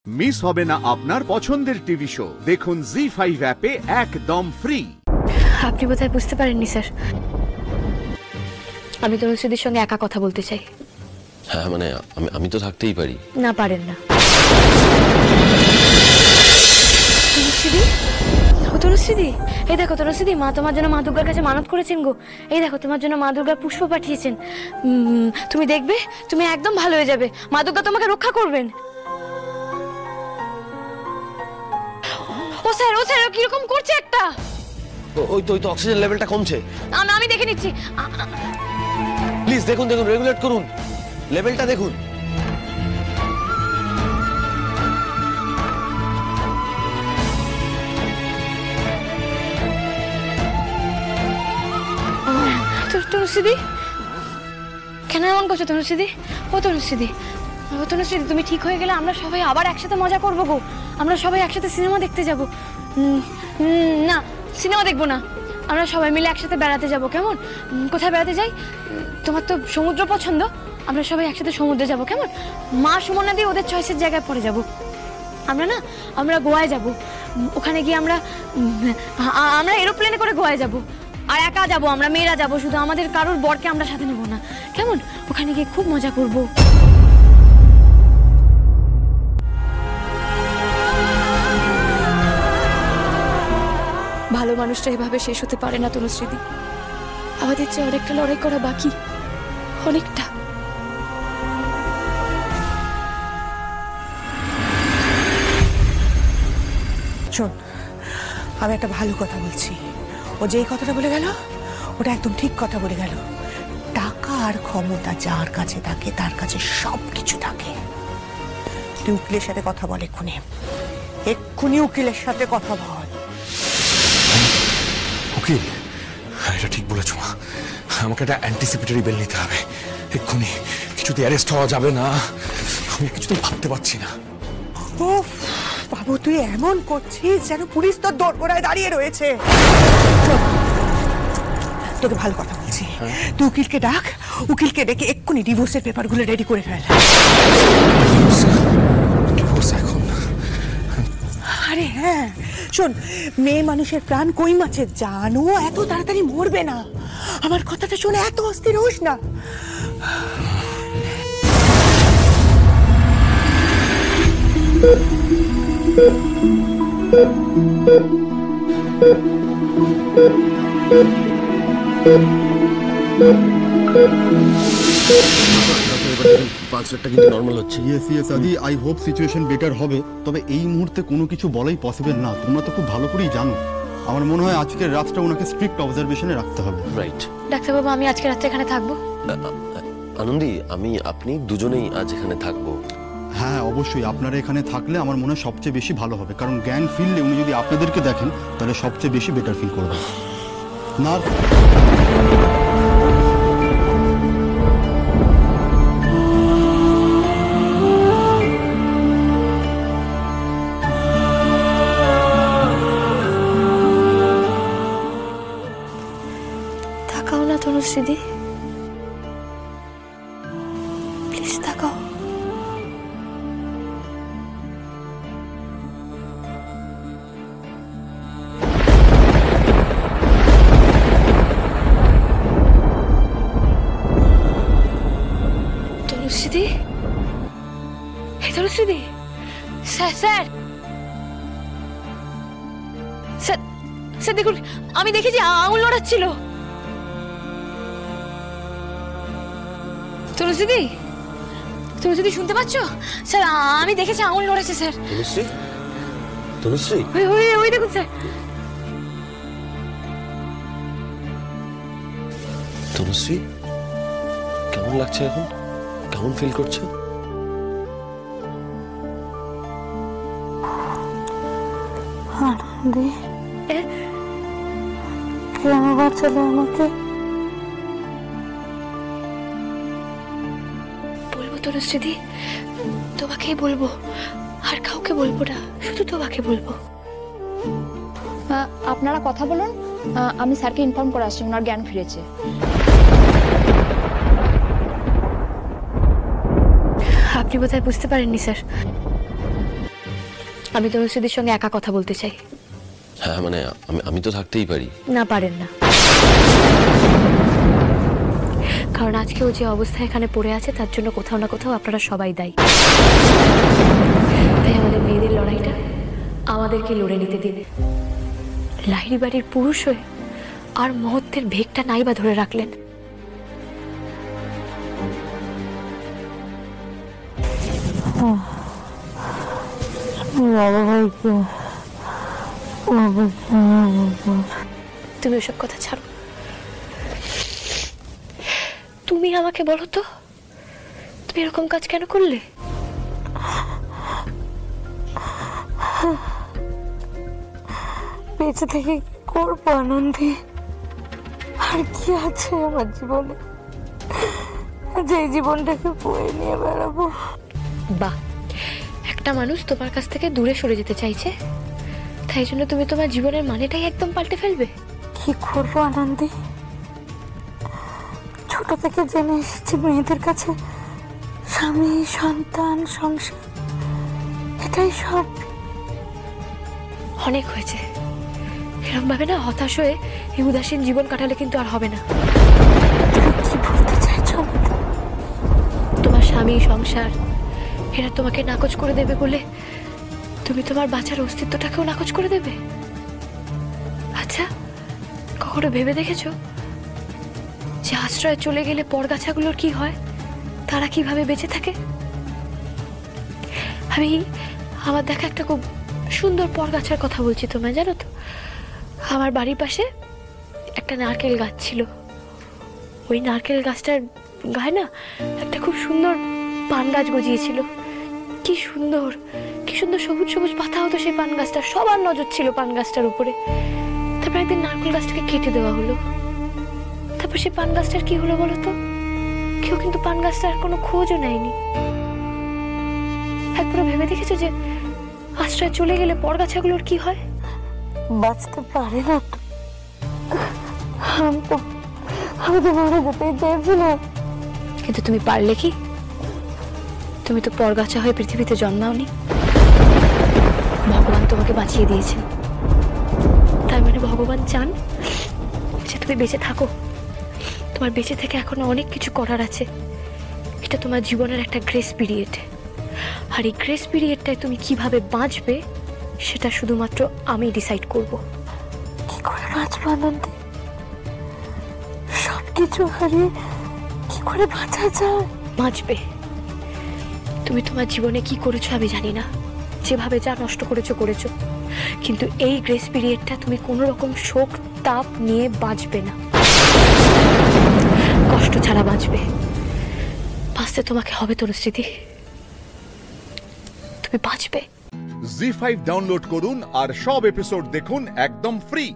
Miss হবে না আপনার পছন্দের টিভি শো। দেখুন জি5 অ্যাপে একদম ফ্রি। আপনি বোধহয় বুঝতে পারেননি স্যার, আমি তনুশ্রীদির সঙ্গে একা কথা বলতে চাই। হ্যাঁ মানে আমি তো থাকতেই পারি। না, পারেন না। তনুশ্রীদি, ও তনুশ্রীদি, এই দেখো তনুশ্রীদি, মা তোমার জন্য মা দুর্গার কাছে মানত করেছেন গো। এই দেখো তোমার জন্য মা দুর্গার পুষ্প পাঠিয়েছেন। তুমি দেখবে তুমি একদম ভালো হয়ে যাবে, মা দুর্গা তোমাকে রক্ষা করবেন। ও স্যার, ও স্যার, কিরকম করছে একটা। ওই তো অক্সিজেন লেভেলটা কমছে। না, আমি দেখে নিচ্ছি। প্লিজ দেখুন রেগুলেট করুন, লেভেলটা দেখুন। তনুশ্রীদি, কেন এমন করছো তনুশ্রীদি? ও তনুশ্রীদি, ও তনুশ্রীদি, তুমি ঠিক হয়ে গেলে আমরা সবাই আবার একসাথে মজা করবো গো। আমরা সবাই একসাথে সিনেমা দেখতে যাব। না, সিনেমা দেখবো না, আমরা সবাই মিলে একসাথে বেড়াতে যাব। কেমন? কোথায় বেড়াতে যাই? তোমার তো সমুদ্র পছন্দ, আমরা সবাই একসাথে সমুদ্রে যাব। কেমন? মা সুমনা দিয়ে ওদের চয়েসের জায়গায় পরে যাব। আমরা গোয়ায় যাব। ওখানে গিয়ে আমরা এরোপ্লেনে করে গোয়ায় যাব। আর একা যাব, আমরা মেয়েরা যাব, শুধু আমাদের কারোর বরকে আমরা সাথে নেব না। কেমন? ওখানে গিয়ে খুব মজা করব। ভালো মানুষটা এভাবে শেষ হতে পারে না তনুশ্রীদি। আমাদের চেয়ে অনেকটা লড়াই করা বাকি, অনেকটা। শোন, আমি একটা ভালো কথা বলছি। ও যেই কথাটা বলে গেল ওটা একদম ঠিক কথা বলে গেল। টাকা আর ক্ষমতা যার কাছে থাকে তার কাছে সব কিছু থাকে। তুই উকিলের সাথে কথা বল, এক্ষুনি উকিলের সাথে কথা বল। উকিল, হ্যাঁ এটা ঠিক বলেছো মা, আমাকে একটা অ্যান্টিসিপেটরি বেল নিতে হবে এক্ষুনি। কিছুতে অ্যারেস্ট হওয়া যাবে না, আমি কিছুতেই ভাবতে পারছি না। ওফ বাবু, তুই এমন করছিস যেন পুলিশ তোর দোরগোড়ায় দাঁড়িয়ে রয়েছে। তোকে ভালো কথা বলছি, তুই উকিলকে ডাক, উকিলকে ডেকে এক্ষুনি ডিভোর্সের পেপারগুলো রেডি করে ফেল। এখন? আরে হ্যাঁ, শোন, মেয়ে মানুষের প্রাণ কই মাছের জানো, এত তাড়াতাড়ি মরবে না। আমার কথাটা শুনে এত অস্থির হোস না। পালসেটটা কিন্তু নরমাল হচ্ছে। ইয়েস আদি, আই হোপ সিচুয়েশন বেটার হবে। তবে এই মুহূর্তে কোনো কিছু বলাই পসিবল না, তোমরা তো খুব ভালো করেই জানো। আমার মনে হয় আজকের রাতটা ওনাকে স্ট্রিক্ট অবজারভেশনে রাখতে হবে। রাইট ডাক্তারবাবু, আমি আজকে রাত্রে এখানে থাকবো? আনন্দী, আপনি দুজনেই আজ এখানে থাকবো। হ্যাঁ অবশ্যই, আপনারা এখানে থাকলে আমার মনে হয় সবচেয়ে বেশি ভালো হবে, কারণ জ্ঞান ফিরলে উনি যদি আপনাদেরকে দেখেন তাহলে সবচেয়ে বেশি বেটার ফিল করবেন। না তাকাও না তনুশ্রীদি, প্লিজ তাকাও। তনুশ্রীদি, হে তনুশ্রীদি, স্যার স্যার স্যার স্যার দেখুন, আমি দেখেছি আঙুল নড়াচ্ছিল। তনুশ্রীদি শুনতে পাচ্ছ? স্যার আমি দেখেছি আঙুল নড়েছে স্যার। তনুশ্রী, ওই দেখুন স্যার। তনুশ্রী কেমন লাগছে এখন? কেমন ফিল করছো? আনন্দে কেন বাঁচালো আমাকে? বলবো তনুশ্রীদি, তোমাকেই বলবো, আর কাউকে বলবো না, শুধু তোমাকে বলবো। আপনারা কথা বলুন, আমি স্যারকে ইনফর্ম করে আসছি ওনার জ্ঞান ফিরেছে। আপনি বোধহয় বুঝতে পারেননি স্যার, আমি তনুশ্রীদির সঙ্গে একা কথা বলতে চাই। হ্যাঁ মানে আমি তো থাকতেই পারি। না, পারেন না, কারণ আজকে ও যে অবস্থায় এখানে পড়ে আছে তার জন্য কোথাও না কোথাও আপনারা সবাই দায়ী। তাই আমাদের মেয়েদের লড়াইটা আমাদেরকে লড়ে নিতে দিন। লাহিড়ী বাড়ির পুরুষ হয়ে আর মহত্বের ভেগটা নাই বা ধরে রাখলেন। তুমি ওসব কথা ছাড়ো। তুমি আমাকে বলো তো, তুমি এরকম কাজ কেন করলে? বেঁচে থেকে করবো আনন্দে? আর কি আছে আমার জীবনে যে জীবনটাকে বয়ে নিয়ে বেড়াবো? বাহ, একটা মানুষ তোমার কাছ থেকে দূরে সরে যেতে চাইছে, তাই জন্য তুমি তোমার জীবনের মানেটাই একদম পাল্টে ফেলবে? কি করবো আনন্দে? ছোট থেকে জেনে এসেছি মেয়েদের কাছে স্বামী, সন্তান, সংসার এটাই সব। অনেক হয়েছে। এরকম ভাবে না হতাশ হয়ে এই উদাসীন জীবন কাটালে কিন্তু আর হবে না। কি বলতে চাইছো? তোমার স্বামী, সংসার এরা তোমাকে নাকচ করে দেবে বলে তুমি তোমার বাঁচার অস্তিত্বটাকেও নাকচ করে দেবে? আচ্ছা, কখনো ভেবে দেখেছো যে আশ্রয়ে চলে গেলে পরগাছাগুলোর কি হয়, তারা কিভাবে বেঁচে থাকে? আমি আমার দেখা একটা খুব সুন্দর পরগাছার কথা বলছি তোমায়, জানো তো? আমার বাড়ির পাশে একটা নারকেল গাছ ছিল। ওই নারকেল গাছটার গায়ে না একটা খুব সুন্দর পান গাছ গজিয়েছিল। কি সুন্দর, কি সুন্দর সবুজ সবুজ পাতা হতো সেই পান গাছটা। সবার নজর ছিল পান গাছটার উপরে। তারপর একদিন নারকেল গাছটাকে কেটে দেওয়া হলো। তারপর সেই পান গাছটার কি হলো বলো তো? কেউ কিন্তু পান গাছটার কোনো খোঁজও নেয়নি। একবার ভেবে দেখেছো যে আশ্রয় চলে গেলে পরগাছাগুলোর কি হয়? বাঁচতে পারে না তো। আমি তো মারা যেতেই চাইছিলাম। কিন্তু তুমি পারলে কি? তুমি তো পরগাছা হয়ে পৃথিবীতে জন্মাওনি। ভগবান তোমাকে বাঁচিয়ে দিয়েছেন। তার মানে ভগবান চান যে তুমি বেঁচে থাকো। তোমার বেঁচে থেকে এখনো অনেক কিছু করার আছে। এটা তোমার জীবনের একটা গ্রেস পিরিয়ড। আর এই গ্রেস পিরিয়ডটায় তুমি কিভাবে বাঁচবে সেটা শুধুমাত্র আমি ডিসাইড করব। কি করে বাঁচবো আনন্দে? সবকিছু হারিয়ে কি করে বাঁচা যায়? বাঁচবে। তুমি তোমার জীবনে কি করেছো আমি জানি না, যেভাবে যা নষ্ট করেছো করেছো, কিন্তু এই গ্রেস পিরিয়ডটা তুমি কোনো রকম শোক তাপ নিয়ে বাঁচবে না। কষ্ট ছাড়া বাঁচবে। বাঁচতে তোমাকে হবে তনুশ্রীদি, তুমি বাঁচবে। জি5 ডাউনলোড করুন আর সব এপিসোড দেখুন একদম ফ্রি।